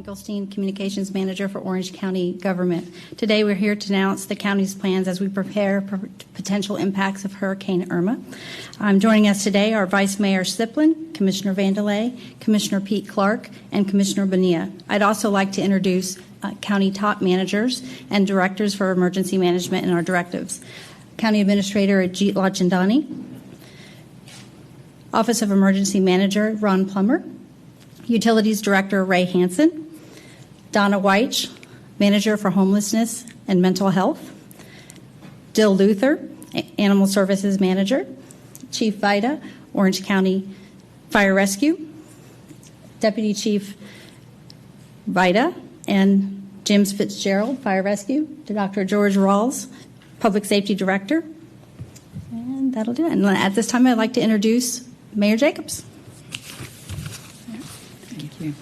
Finkelstein, Communications Manager for Orange County Government. Today we're here to announce the county's plans as we prepare for potential impacts of Hurricane Irma. Joining us today are Vice Mayor Siplin, Commissioner Vandelay, Commissioner Pete Clark, and Commissioner Bonilla. I'd also like to introduce county top managers and directors for emergency management and our directives. County Administrator Ajit Lachandani, Office of Emergency Manager Ron Plummer, Utilities Director Ray Hansen, Donna Weich, Manager for Homelessness and Mental Health, Dill Luther, Animal Services Manager, Chief Vida, Orange County Fire Rescue, Deputy Chief Vida, and James Fitzgerald, Fire Rescue, to Dr. George Rawls, Public Safety Director, and that'll do it. And at this time, I'd like to introduce Mayor Jacobs. Thank you.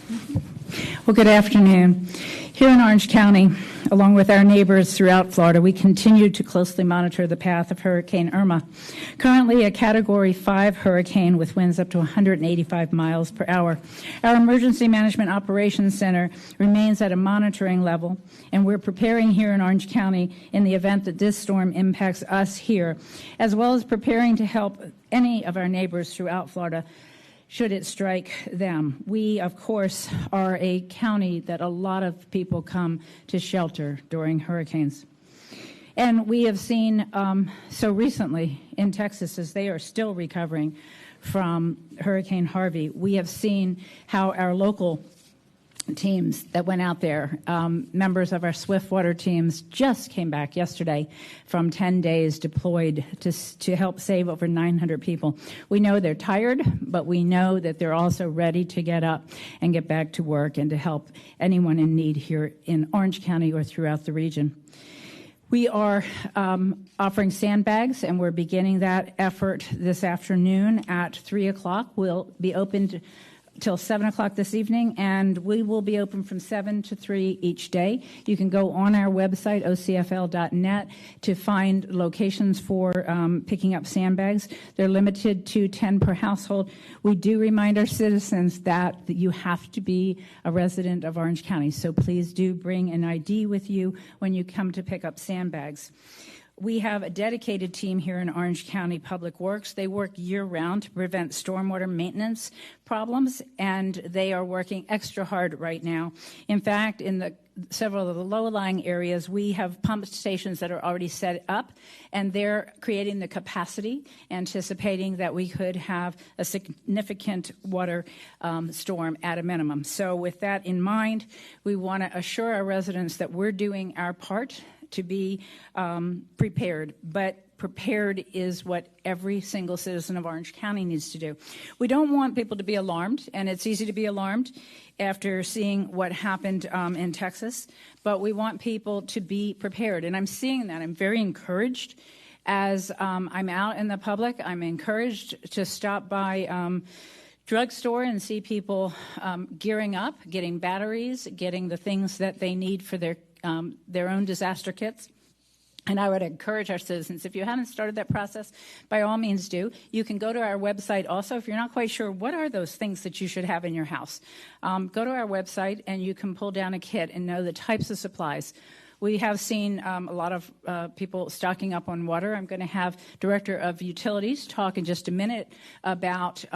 Well, good afternoon. Here in Orange County, along with our neighbors throughout Florida, we continue to closely monitor the path of Hurricane Irma. Currently a Category 5 hurricane with winds up to 185 miles per hour. Our Emergency Management Operations Center remains at a monitoring level, and we're preparing here in Orange County in the event that this storm impacts us here, as well as preparing to help any of our neighbors throughout Florida should it strike them. We, of course, are a county that a lot of people come to shelter during hurricanes. And we have seen so recently in Texas, as they are still recovering from Hurricane Harvey, we have seen how our local teams that went out there, members of our Swiftwater teams, just came back yesterday from 10 days deployed to help save over 900 people. We know they're tired, but we know that they're also ready to get up and get back to work and to help anyone in need here in Orange County or throughout the region. We are offering sandbags, and we're beginning that effort this afternoon at 3 o'clock. We'll be open till 7 o'clock this evening, and we will be open from 7 to 3 each day. You can go on our website, ocfl.net, to find locations for picking up sandbags. They're limited to 10 per household. We do remind our citizens that you have to be a resident of Orange County, so please do bring an ID with you when you come to pick up sandbags. We have a dedicated team here in Orange County Public Works. They work year-round to prevent stormwater maintenance problems, and they are working extra hard right now. In fact, in several of the low-lying areas, we have pump stations that are already set up, and they're creating the capacity, anticipating that we could have a significant water storm at a minimum. So with that in mind, we want to assure our residents that we're doing our part to be prepared, but prepared is what every single citizen of Orange County needs to do. We don't want people to be alarmed, and it's easy to be alarmed after seeing what happened in Texas, but we want people to be prepared, and I'm seeing that. I'm very encouraged as I'm out in the public. I'm encouraged to stop by drugstore and see people gearing up, getting batteries, getting the things that they need for their own disaster kits. And I would encourage our citizens, if you haven't started that process, by all means do. You can go to our website also. If you're not quite sure what are those things that you should have in your house, go to our website and you can pull down a kit and know the types of supplies. We have seen a lot of people stocking up on water. I'm going to have Director of Utilities talk in just a minute about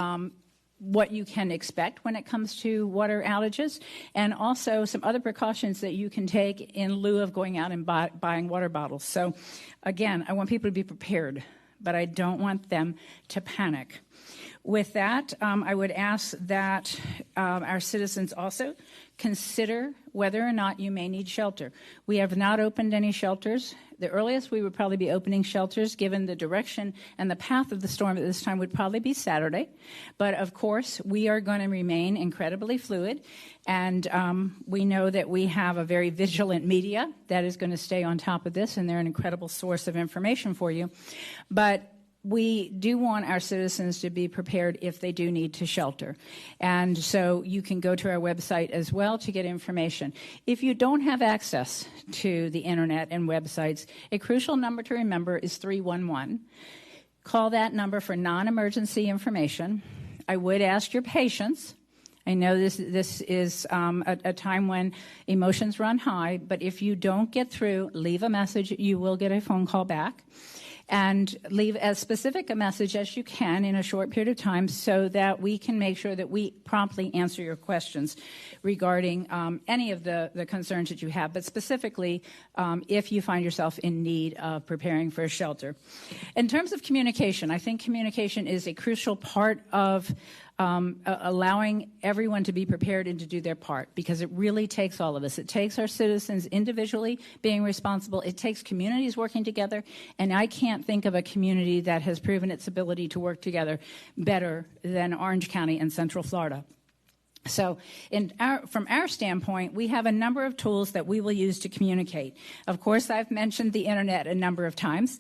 what you can expect when it comes to water outages, and also some other precautions that you can take in lieu of going out and buying water bottles. So again, I want people to be prepared, but I don't want them to panic. With that, I would ask that our citizens also consider whether or not you may need shelter. We have not opened any shelters. The earliest we would probably be opening shelters, given the direction and the path of the storm at this time, would probably be Saturday. But of course, we are going to remain incredibly fluid, and we know that we have a very vigilant media that is going to stay on top of this, and they're an incredible source of information for you. But we do want our citizens to be prepared if they do need to shelter. And so you can go to our website as well to get information. If you don't have access to the internet and websites, a crucial number to remember is 311. Call that number for non-emergency information. I would ask your patience. I know this is a time when emotions run high, but if you don't get through, leave a message. You will get a phone call back. And leave as specific a message as you can in a short period of time so that we can make sure that we promptly answer your questions regarding any of the concerns that you have, but specifically if you find yourself in need of preparing for a shelter. In terms of communication, I think communication is a crucial part of allowing everyone to be prepared and to do their part, because it really takes all of us. It takes our citizens individually being responsible. It takes communities working together, and I can't think of a community that has proven its ability to work together better than Orange County and Central Florida. So from our standpoint, we have a number of tools that we will use to communicate. Of course, I've mentioned the internet a number of times.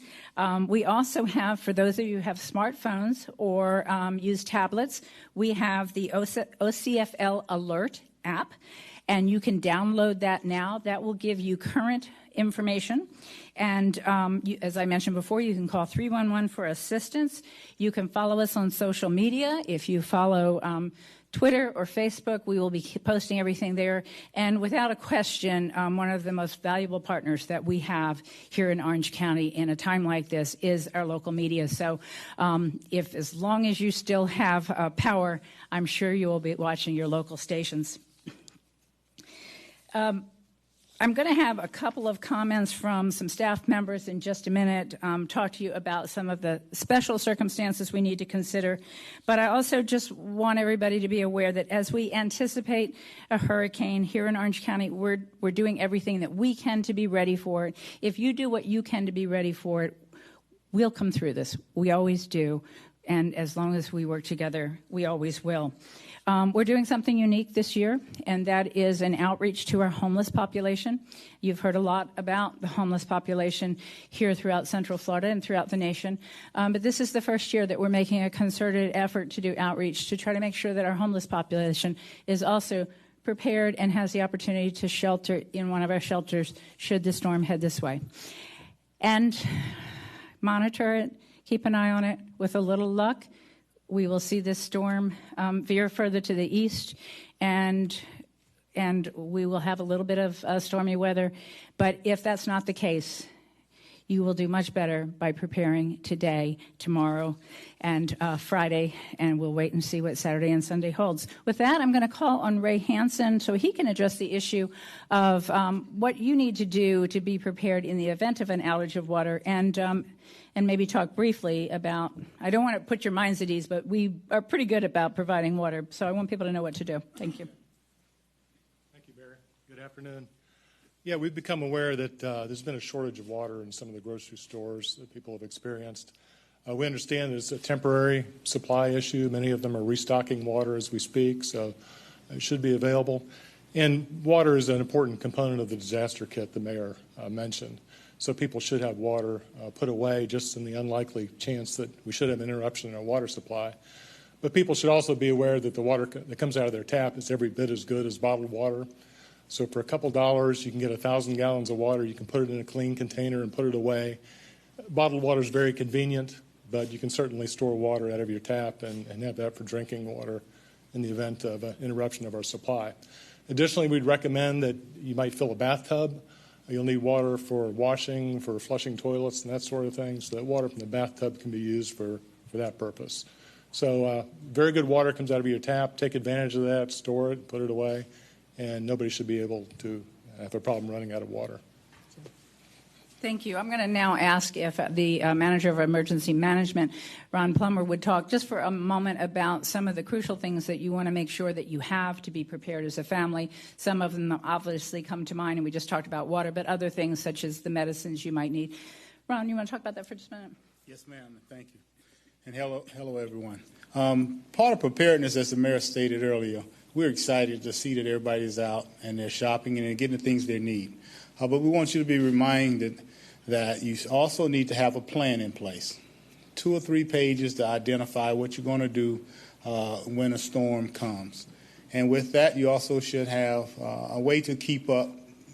We also have, for those of you who have smartphones or use tablets, we have the OCFL Alert app, and you can download that now. That will give you current information. And as I mentioned before, you can call 311 for assistance. You can follow us on social media. If you follow Twitter or Facebook, we will be posting everything there. And without a question, one of the most valuable partners that we have here in Orange County in a time like this is our local media. So if as long as you still have power, I'm sure you will be watching your local stations. I'm going to have a couple of comments from some staff members in just a minute, talk to you about some of the special circumstances we need to consider. But I also just want everybody to be aware that as we anticipate a hurricane here in Orange County, we're doing everything that we can to be ready for it. If you do what you can to be ready for it, we'll come through this. We always do. And as long as we work together, we always will. We're doing something unique this year, and that is an outreach to our homeless population. You've heard a lot about the homeless population here throughout Central Florida and throughout the nation. But this is the first year that we're making a concerted effort to do outreach to try to make sure that our homeless population is also prepared and has the opportunity to shelter in one of our shelters should the storm head this way. And monitor it, keep an eye on it. With a little luck, we will see this storm veer further to the east, and we will have a little bit of stormy weather. But if that's not the case, you will do much better by preparing today, tomorrow, and Friday, and we'll wait and see what Saturday and Sunday holds. With that, I'm going to call on Ray Hansen so he can address the issue of what you need to do to be prepared in the event of an outage of water, and maybe talk briefly about, I don't want to put your minds at ease, but we are pretty good about providing water, so I want people to know what to do. Thank you. Thank you, Barry. Good afternoon. Yeah, we've become aware that there's been a shortage of water in some of the grocery stores that people have experienced. We understand it's a temporary supply issue. Many of them are restocking water as we speak, so it should be available. And water is an important component of the disaster kit the mayor mentioned. So people should have water put away just in the unlikely chance that we should have an interruption in our water supply. But people should also be aware that the water that comes out of their tap is every bit as good as bottled water. So for a couple dollars, you can get 1,000 gallons of water. You can put it in a clean container and put it away. Bottled water is very convenient, but you can certainly store water out of your tap and have that for drinking water in the event of an interruption of our supply. Additionally, we'd recommend that you might fill a bathtub. You'll need water for washing, for flushing toilets, and that sort of thing. So that water from the bathtub can be used for that purpose. So very good water comes out of your tap. Take advantage of that, store it, put it away, and nobody should be able to have a problem running out of water. Thank you. I'm going to now ask if the Manager of Emergency Management, Ron Plummer, would talk just for a moment about some of the crucial things that you want to make sure that you have to be prepared as a family. Some of them obviously come to mind, and we just talked about water, but other things such as the medicines you might need. Ron, you want to talk about that for just a minute? Yes, ma'am. Thank you. And hello, everyone. Part of preparedness, as the mayor stated earlier, we're excited to see that everybody's out and they're shopping and they're getting the things they need. But we want you to be reminded that you also need to have a plan in place. 2 or 3 pages to identify what you're going to do when a storm comes. And with that, you also should have a way to keep up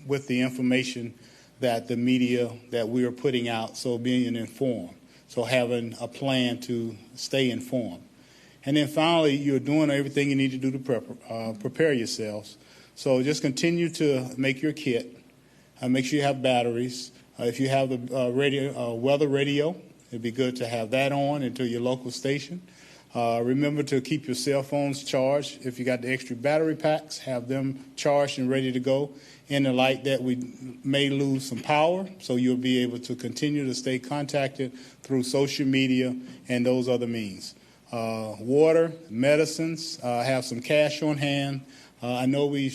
with the information that the media that we are putting out, so being informed. So having a plan to stay informed. And then finally, you're doing everything you need to do to prepare yourselves. So just continue to make your kit. Make sure you have batteries. If you have the weather radio, it'd be good to have that on into your local station. Remember to keep your cell phones charged. If you got the extra battery packs, have them charged and ready to go. In the light that we may lose some power, so you'll be able to continue to stay contacted through social media and those other means. Water, medicines, have some cash on hand. I know we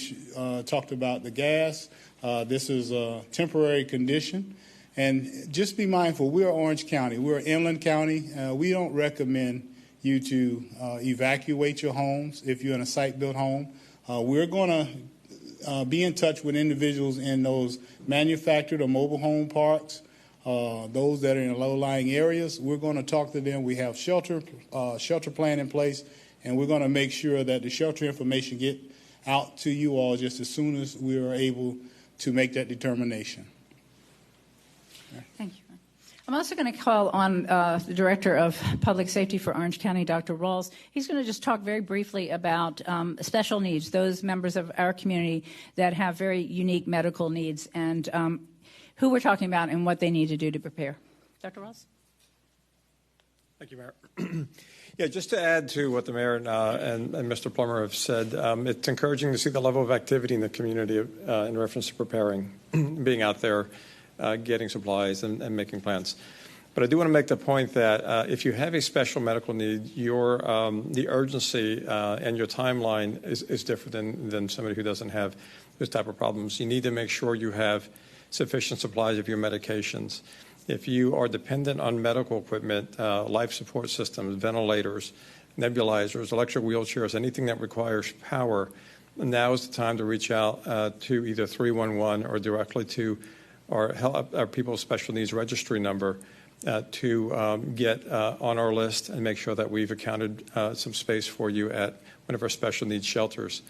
talked about the gas. This is a temporary condition. And just be mindful, we're Orange County. We're inland county. We don't recommend you to evacuate your homes if you're in a site-built home. We're going to be in touch with individuals in those manufactured or mobile home parks, those that are in low-lying areas. We're going to talk to them. We have shelter plan in place, and we're going to make sure that the shelter information get out to you all just as soon as we are able to make that determination. Thank you. I'm also going to call on the Director of Public Safety for Orange County, Dr. Rawls. He's going to just talk very briefly about special needs, those members of our community that have very unique medical needs, and who we're talking about and what they need to do to prepare. Dr. Rawls? Thank you, Mayor. Yeah, just to add to what the Mayor and Mr. Plummer have said, it's encouraging to see the level of activity in the community in reference to preparing, being out there, getting supplies and making plans. But I do want to make the point that if you have a special medical need, the urgency and your timeline is different than somebody who doesn't have those type of problems. You need to make sure you have sufficient supplies of your medications. If you are dependent on medical equipment, life support systems, ventilators, nebulizers, electric wheelchairs, anything that requires power, now is the time to reach out to either 311 or directly to our People's Special Needs Registry number to get on our list and make sure that we've accounted some space for you at one of our special needs shelters.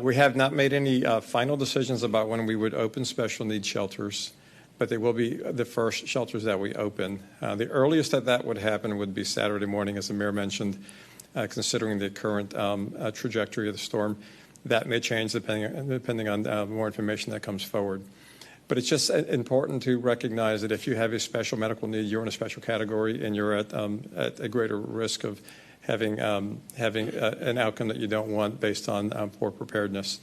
We have not made any final decisions about when we would open special needs shelters, but they will be the first shelters that we open. The earliest that would happen would be Saturday morning, as the Mayor mentioned, considering the current trajectory of the storm. That may change depending on more information that comes forward. But it's just important to recognize that if you have a special medical need, you're in a special category, and you're at a greater risk of having an outcome that you don't want based on poor preparedness.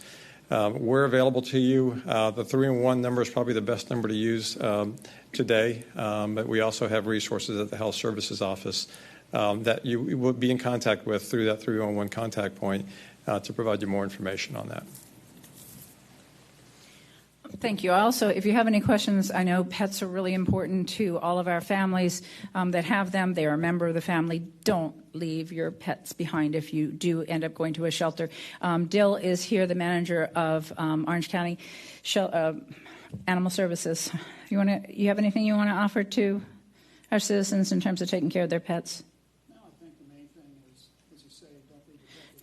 We're available to you. The 311 number is probably the best number to use today, but we also have resources at the Health Services Office that you will be in contact with through that 311 contact point to provide you more information on that. Thank you. Also, if you have any questions, I know pets are really important to all of our families that have them. They are a member of the family. Don't leave your pets behind if you do end up going to a shelter. Dill is here, the manager of Orange County Animal Services. You have anything you want to offer to our citizens in terms of taking care of their pets? No, I think the main thing is, as you say,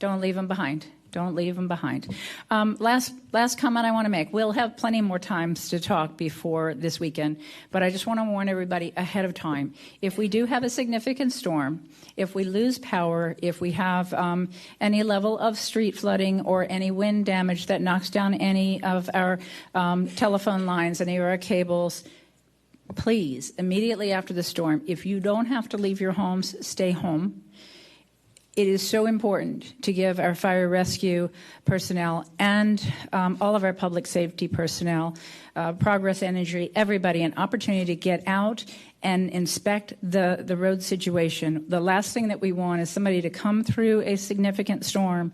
don't leave them behind. Don't leave them behind. Last comment I want to make. We'll have plenty more times to talk before this weekend, but I just want to warn everybody ahead of time. If we do have a significant storm, if we lose power, if we have any level of street flooding or any wind damage that knocks down any of our telephone lines, any of our cables, please, immediately after the storm, if you don't have to leave your homes, stay home. It is so important to give our fire rescue personnel and all of our public safety personnel, Progress Energy, everybody an opportunity to get out and inspect the road situation. The last thing that we want is somebody to come through a significant storm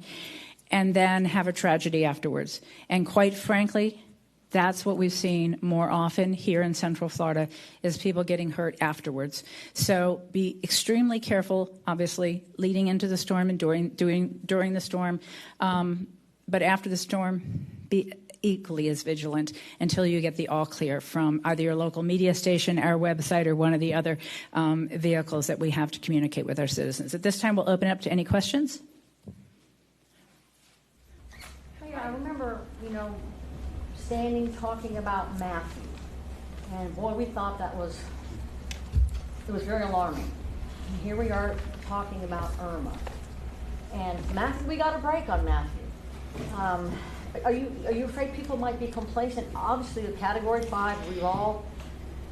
and then have a tragedy afterwards. And quite frankly, that's what we've seen more often here in Central Florida, is people getting hurt afterwards. So be extremely careful, obviously, leading into the storm and during the storm. But after the storm, be equally as vigilant until you get the all clear from either your local media station, our website, or one of the other vehicles that we have to communicate with our citizens. At this time, we'll open up to any questions. I remember, standing talking about Matthew, and boy, we thought it was very alarming. And here we are talking about Irma. And Matthew, we got a break on Matthew. Are you afraid people might be complacent? Obviously, the Category 5, we've all,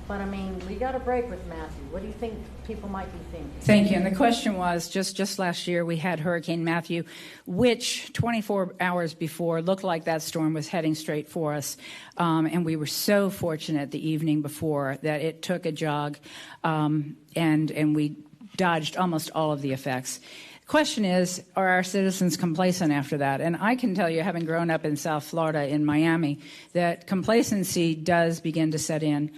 but I mean, we got a break with Matthew. What do you think people might be thinking? Thank you. And the question was, just last year we had Hurricane Matthew, which 24 hours before looked like that storm was heading straight for us. And we were so fortunate the evening before that it took a jog, and we dodged almost all of the effects. Question is, are our citizens complacent after that? And I can tell you, having grown up in South Florida, in Miami, that complacency does begin to set in.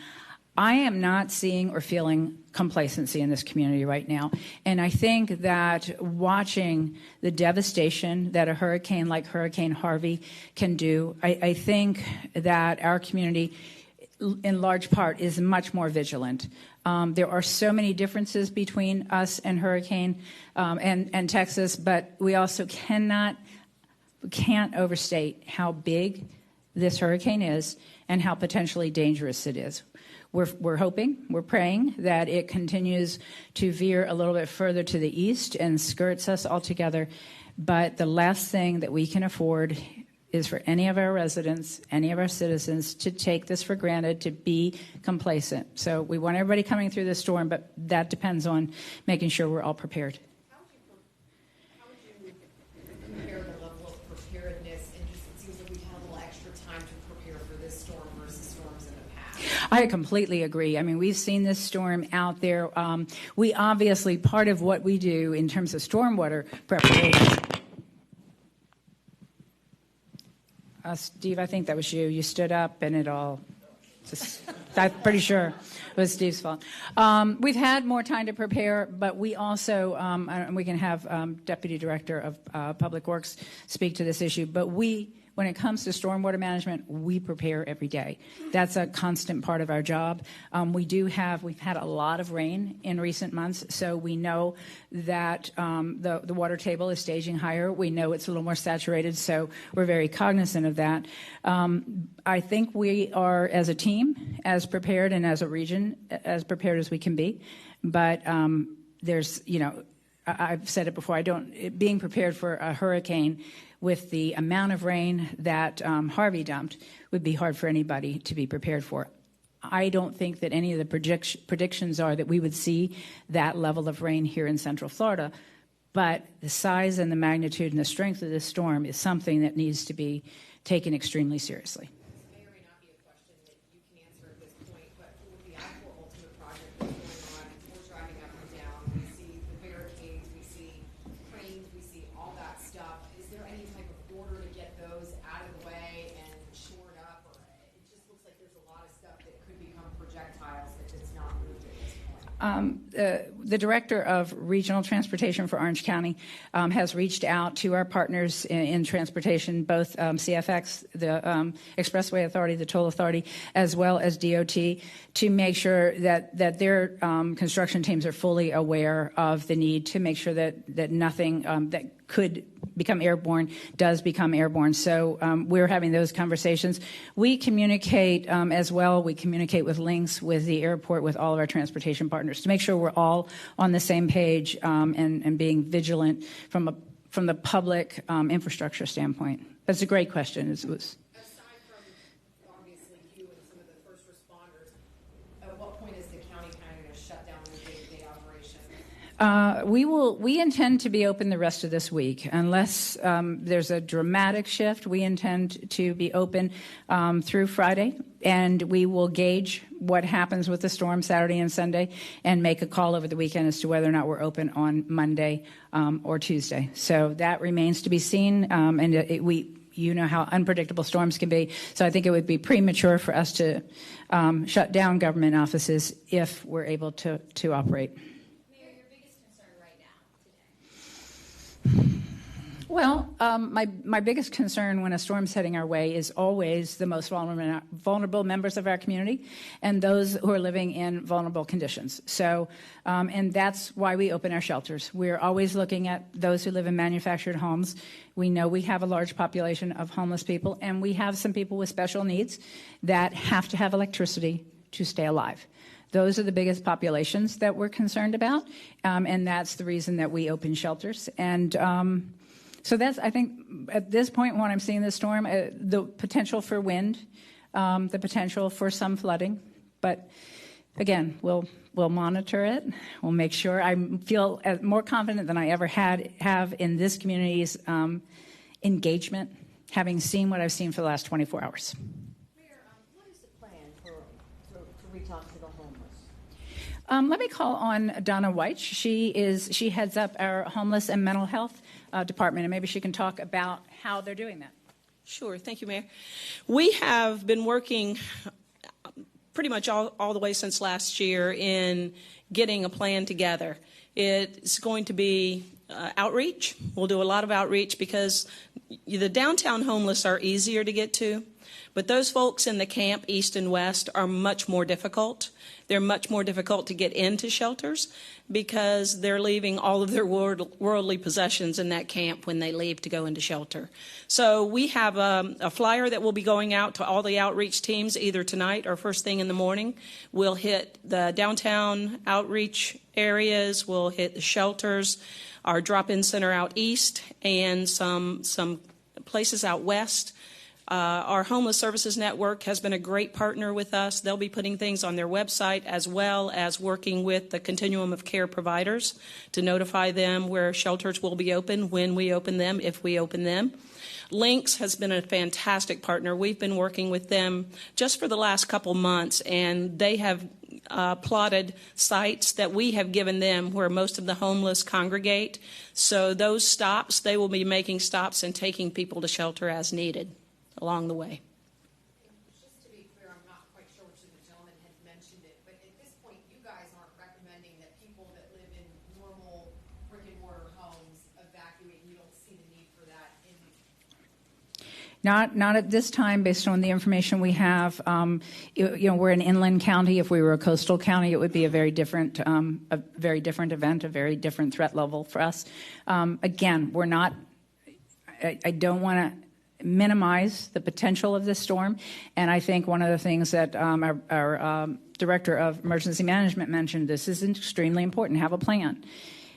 I am not seeing or feeling complacency in this community right now. And I think that watching the devastation that a hurricane like Hurricane Harvey can do, I think that our community, in large part, is much more vigilant. There are so many differences between us and Hurricane and Texas, but we also can't overstate how big this hurricane is and how potentially dangerous it is. We're hoping, we're praying that it continues to veer a little bit further to the east and skirts us altogether. But the last thing that we can afford is for any of our residents, any of our citizens to take this for granted, to be complacent. So we want everybody coming through this storm, but that depends on making sure we're all prepared. How would you compare the level of preparedness? And just, it seems like we've had a little extra time to prepare for this storm versus storms in the past. I completely agree. I mean, we've seen this storm out there. We obviously, part of what we do in terms of stormwater preparation. Steve, I think that was you. You stood up and it all, I'm pretty sure it was Steve's fault. We've had more time to prepare, but we also, and we can have Deputy Director of Public Works speak to this issue, but when it comes to stormwater management, we prepare every day. That's a constant part of our job. We've had a lot of rain in recent months, so we know that the water table is staging higher. We know it's a little more saturated, so we're very cognizant of that. I think we are, as a team, as prepared, and as a region, as prepared as we can be. But there's, I've said it before, being prepared for a hurricane with the amount of rain that Harvey dumped would be hard for anybody to be prepared for. I don't think that any of the predictions are that we would see that level of rain here in Central Florida, but the size and the magnitude and the strength of this storm is something that needs to be taken extremely seriously. This may or may not be a question that you can answer at this point, but with the actual ultimate project that's going on, we're driving up and down, we see the barricades, we see cranes, we see all that stuff. Is there any type of order to get those out of the way and shored up? Or it just looks like there's a lot of stuff that could become projectiles if it's not moved at this point. The Director of Regional Transportation for Orange County has reached out to our partners in transportation, both CFX, the Expressway Authority, the Toll Authority, as well as DOT, to make sure that their construction teams are fully aware of the need to make sure that nothing that could become airborne does become airborne. So we're having those conversations. We communicate as well. We communicate with links, with the airport, with all of our transportation partners to make sure we're all on the same page and being vigilant from the public infrastructure standpoint. That's a great question. It was. Aside from obviously you and some of the first responders, at what point is the county kind of going to shut down their day-to-day operation? We intend to be open the rest of this week. Unless there's a dramatic shift, we intend to be open through Friday, and we will gauge what happens with the storm Saturday and Sunday and make a call over the weekend as to whether or not we're open on Monday or Tuesday. So that remains to be seen, you know how unpredictable storms can be. So I think it would be premature for us to shut down government offices if we're able to operate. Well, my biggest concern when a storm's heading our way is always the most vulnerable members of our community and those who are living in vulnerable conditions. So, and that's why we open our shelters. We're always looking at those who live in manufactured homes. We know we have a large population of homeless people, and we have some people with special needs that have to have electricity to stay alive. Those are the biggest populations that we're concerned about, and that's the reason that we open shelters. And So that's, I think, at this point when I'm seeing this storm, the potential for wind, the potential for some flooding. But again, we'll monitor it. We'll make sure. I feel more confident than I ever have in this community's engagement, having seen what I've seen for the last 24 hours. Mayor, what is the plan to reach out to the homeless? Let me call on Donna White. She heads up our homeless and mental health department, and maybe she can talk about how they're doing that. Sure. Thank you, Mayor. We have been working pretty much all the way since last year in getting a plan together. It's going to be outreach. We'll do a lot of outreach because the downtown homeless are easier to get to, but those folks in the camp east and west are much more difficult. They're much more difficult to get into shelters because they're leaving all of their worldly possessions in that camp when they leave to go into shelter. So we have a flyer that will be going out to all the outreach teams either tonight or first thing in the morning. We'll hit the downtown outreach areas. We'll hit the shelters, our drop-in center out east, and some places out west. Our Homeless Services Network has been a great partner with us. They'll be putting things on their website as well as working with the continuum of care providers to notify them where shelters will be open, when we open them, if we open them. Links has been a fantastic partner. We've been working with them just for the last couple months, and they have plotted sites that we have given them where most of the homeless congregate. So those stops, they will be making stops and taking people to shelter as needed along the way. Just to be clear, I'm not quite sure which of the gentlemen had mentioned it, but at this point, you guys aren't recommending that people that live in normal brick-and-mortar homes evacuate. You don't see the need for that in. Not at this time, based on the information we have. We're an inland county. If we were a coastal county, it would be a very different event, a very different threat level for us. Again, we're not. I don't want to minimize the potential of this storm, and I think one of the things that our Director of Emergency Management mentioned, this is extremely important. Have a plan.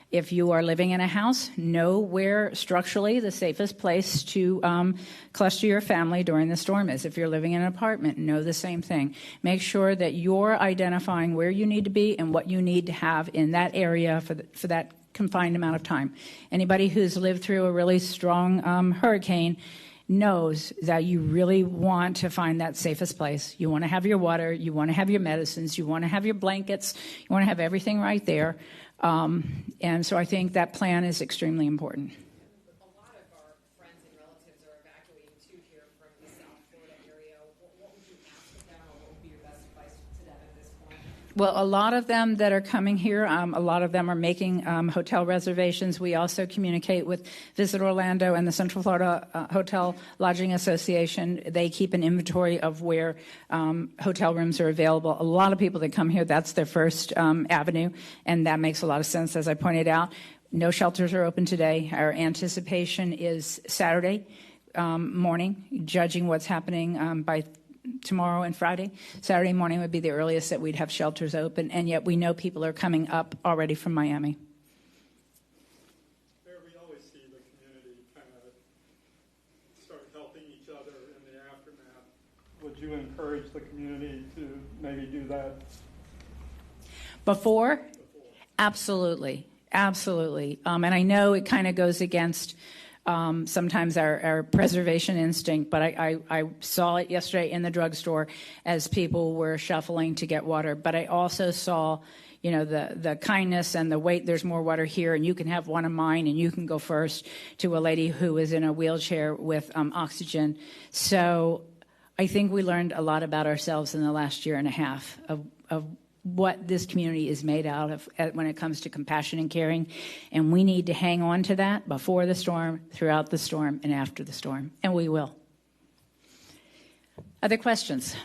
If you are living in a house, know where structurally the safest place to cluster your family during the storm is. If you're living in an apartment, know the same thing. Make sure that you're identifying where you need to be and what you need to have in that area for that confined amount of time. Anybody who's lived through a really strong hurricane knows that you really want to find that safest place. You want to have your water, you want to have your medicines, you want to have your blankets, you want to have everything right there. And so I think that plan is extremely important. A lot of our friends and relatives are evacuating too here from the South Florida area. What would you ask of them, or what would be your best advice to them at this point? Well, a lot of them that are coming here, a lot of them are making hotel reservations. We also communicate with Visit Orlando and the Central Florida Hotel Lodging Association. They keep an inventory of where hotel rooms are available. A lot of people that come here, that's their first avenue, and that makes a lot of sense. As I pointed out, no shelters are open today. Our anticipation is Saturday morning, judging what's happening by tomorrow and Friday. Saturday morning would be the earliest that we'd have shelters open, and yet we know people are coming up already from Miami. Mayor, we always see the community kind of start helping each other in the aftermath. Would you encourage the community to maybe do that? Before? Absolutely. Absolutely. And I know it kind of goes against sometimes our preservation instinct, but I saw it yesterday in the drugstore as people were shuffling to get water. But I also saw, the kindness and the wait, there's more water here, and you can have one of mine, and you can go first, to a lady who was in a wheelchair with oxygen. So I think we learned a lot about ourselves in the last year and a half of what this community is made out of when it comes to compassion and caring. And we need to hang on to that before the storm, throughout the storm, and after the storm. And we will. Other questions?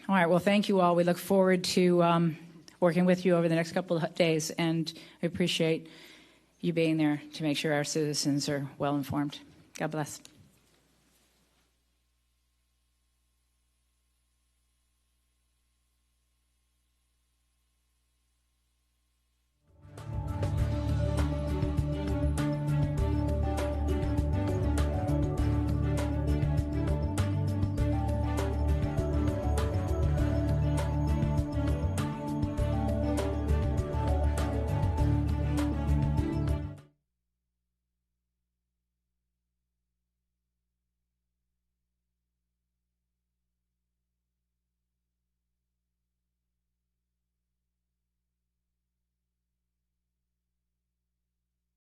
All right, well, thank you all. We look forward to working with you over the next couple of days, and I appreciate you being there to make sure our citizens are well informed. God bless.